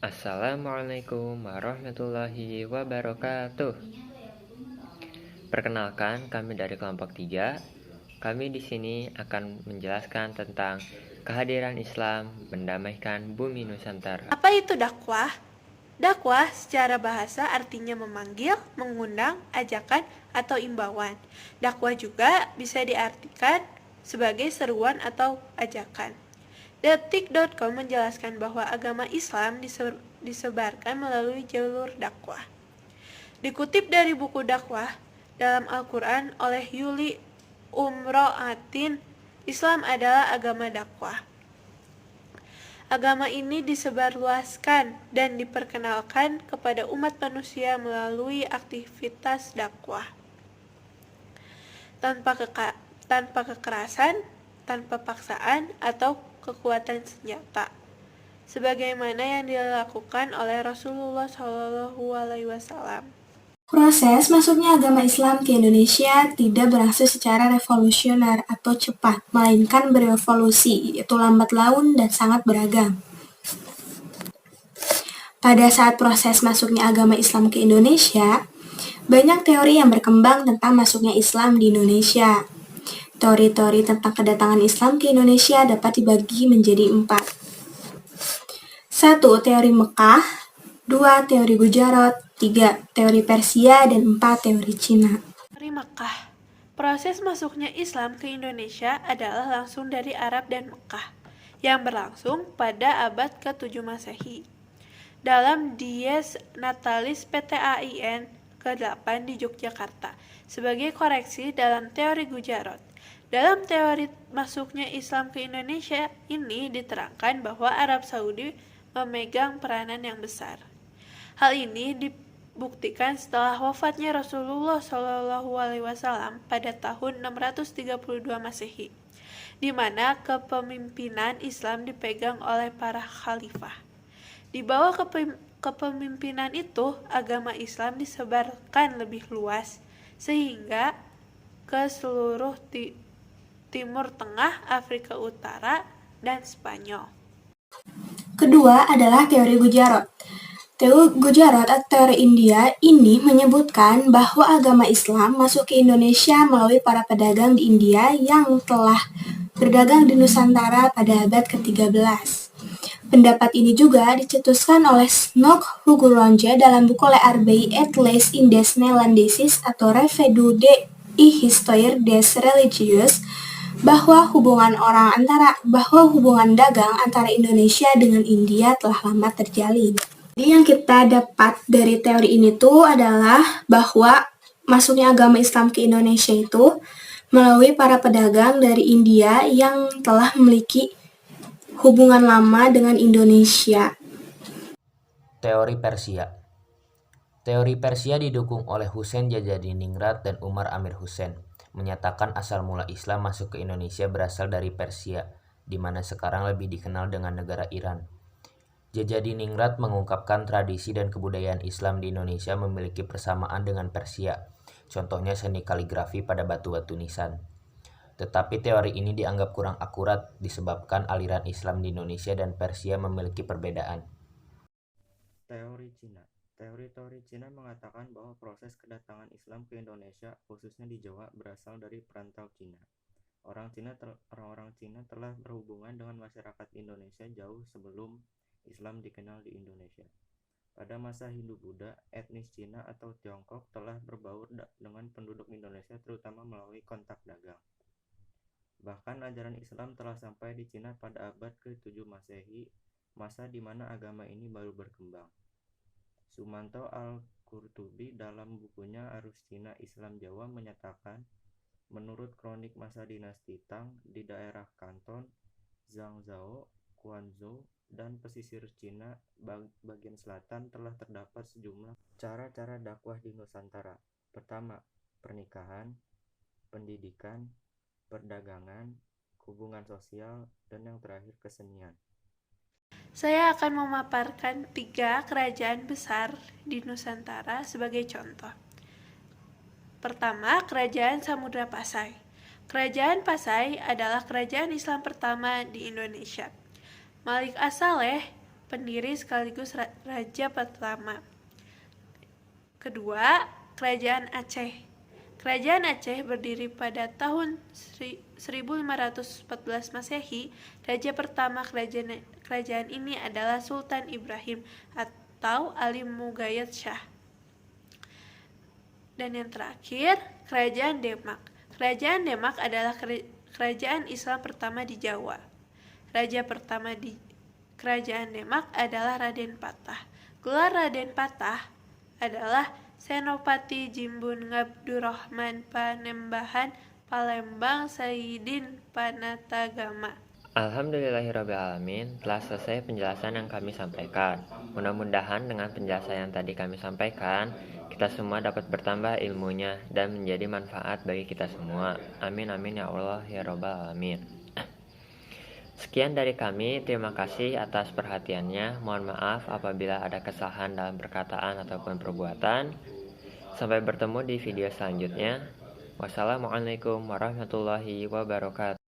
Assalamualaikum warahmatullahi wabarakatuh. Perkenalkan, kami dari kelompok 3. Kami di sini akan menjelaskan tentang kehadiran Islam mendamaikan bumi Nusantara. Apa itu dakwah? Dakwah secara bahasa artinya memanggil, mengundang, ajakan, atau imbauan. Dakwah juga bisa diartikan sebagai seruan atau ajakan. Detik.com menjelaskan bahwa agama Islam disebarkan melalui jalur dakwah. Dikutip dari buku dakwah dalam Al-Quran oleh Yuli Umro'atin, Islam adalah agama dakwah. Agama ini disebarluaskan dan diperkenalkan kepada umat manusia melalui aktivitas dakwah. Tanpa kekerasan, tanpa paksaan, atau kekuatan senjata. Sebagaimana yang dilakukan oleh Rasulullah SAW. Proses masuknya agama Islam ke Indonesia tidak berlangsung secara revolusioner atau cepat, melainkan berevolusi, yaitu lambat laun dan sangat beragam. Pada saat proses masuknya agama Islam ke Indonesia, banyak teori yang berkembang tentang masuknya Islam di Indonesia. Teori-teori tentang kedatangan Islam ke Indonesia dapat dibagi menjadi 4. 1. Teori Mekah, 2. Teori Gujarat, 3. Teori Persia, dan 4. Teori Cina. Teori Mekah. Proses masuknya Islam ke Indonesia adalah langsung dari Arab dan Mekah, yang berlangsung pada abad ke-7 Masehi. Dalam Dies Natalis PTAIN ke-8 di Yogyakarta, sebagai koreksi dalam teori Gujarat. Dalam teori masuknya Islam ke Indonesia ini diterangkan bahwa Arab Saudi memegang peranan yang besar. Hal ini dibuktikan setelah wafatnya Rasulullah SAW pada tahun 632 Masehi, di mana kepemimpinan Islam dipegang oleh para khalifah. Di bawah kepemimpinan itu, agama Islam disebarkan lebih luas, sehingga ke seluruh Timur Tengah, Afrika Utara, dan Spanyol. Kedua adalah teori Gujarat. Teori Gujarat atau teori India ini menyebutkan bahwa agama Islam masuk ke Indonesia melalui para pedagang di India yang telah berdagang di Nusantara pada abad ke-13. Pendapat ini juga dicetuskan oleh Snok Huguronje dalam buku Le Arbei et les Indes Neerlandeses atau Revue de Histoire des Religieuses, bahwa hubungan dagang antara Indonesia dengan India telah lama terjalin. Jadi yang kita dapat dari teori ini tuh adalah bahwa masuknya agama Islam ke Indonesia itu melalui para pedagang dari India yang telah memiliki hubungan lama dengan Indonesia. Teori Persia. Teori Persia didukung oleh Husain Djajjadiningrat dan Umar Amir Hussein, menyatakan asal mula Islam masuk ke Indonesia berasal dari Persia, di mana sekarang lebih dikenal dengan negara Iran. Djajjadiningrat mengungkapkan tradisi dan kebudayaan Islam di Indonesia memiliki persamaan dengan Persia, contohnya seni kaligrafi pada batu-batu nisan. Tetapi teori ini dianggap kurang akurat disebabkan aliran Islam di Indonesia dan Persia memiliki perbedaan. Teori Cina. Teori-teori Cina mengatakan bahwa proses kedatangan Islam ke Indonesia, khususnya di Jawa, berasal dari perantau Cina. Orang-orang Cina telah berhubungan dengan masyarakat Indonesia jauh sebelum Islam dikenal di Indonesia. Pada masa Hindu-Buddha, etnis Cina atau Tiongkok telah berbaur dengan penduduk Indonesia terutama melalui kontak dagang. Bahkan ajaran Islam telah sampai di Cina pada abad ke-7 Masehi, masa di mana agama ini baru berkembang. Sumanto Al-Qurtubi dalam bukunya Arus Cina Islam Jawa menyatakan, menurut kronik masa dinasti Tang di daerah Kanton, Zhangzhou, Guangzhou, dan pesisir Cina bagian selatan telah terdapat sejumlah cara-cara dakwah di Nusantara. Pertama, pernikahan, pendidikan, perdagangan, hubungan sosial, dan yang terakhir kesenian. Saya akan memaparkan 3 kerajaan besar di Nusantara sebagai contoh. Pertama, Kerajaan Samudra Pasai. Kerajaan Pasai adalah kerajaan Islam pertama di Indonesia. Malik As-Saleh pendiri sekaligus raja pertama. Kedua, Kerajaan Aceh. Kerajaan Aceh berdiri pada tahun 1514 Masehi. Raja pertama kerajaan ini adalah Sultan Ibrahim atau Ali Mughayat Shah. Dan yang terakhir, Kerajaan Demak. Kerajaan Demak adalah kerajaan Islam pertama di Jawa. Raja pertama di Kerajaan Demak adalah Raden Patah. Gelar Raden Patah adalah Senopati Jimbun Ngabdurrahman Panembahan Palembang Saidin Panatagama. Alhamdulillahirrabbilalamin, telah selesai penjelasan yang kami sampaikan. Mudah-mudahan dengan penjelasan yang tadi kami sampaikan, kita semua dapat bertambah ilmunya dan menjadi manfaat bagi kita semua. Amin amin ya Allah ya Rabbal alamin. Sekian dari kami, terima kasih atas perhatiannya. Mohon maaf apabila ada kesalahan dalam perkataan ataupun perbuatan. Sampai bertemu di video selanjutnya. Wassalamualaikum warahmatullahi wabarakatuh.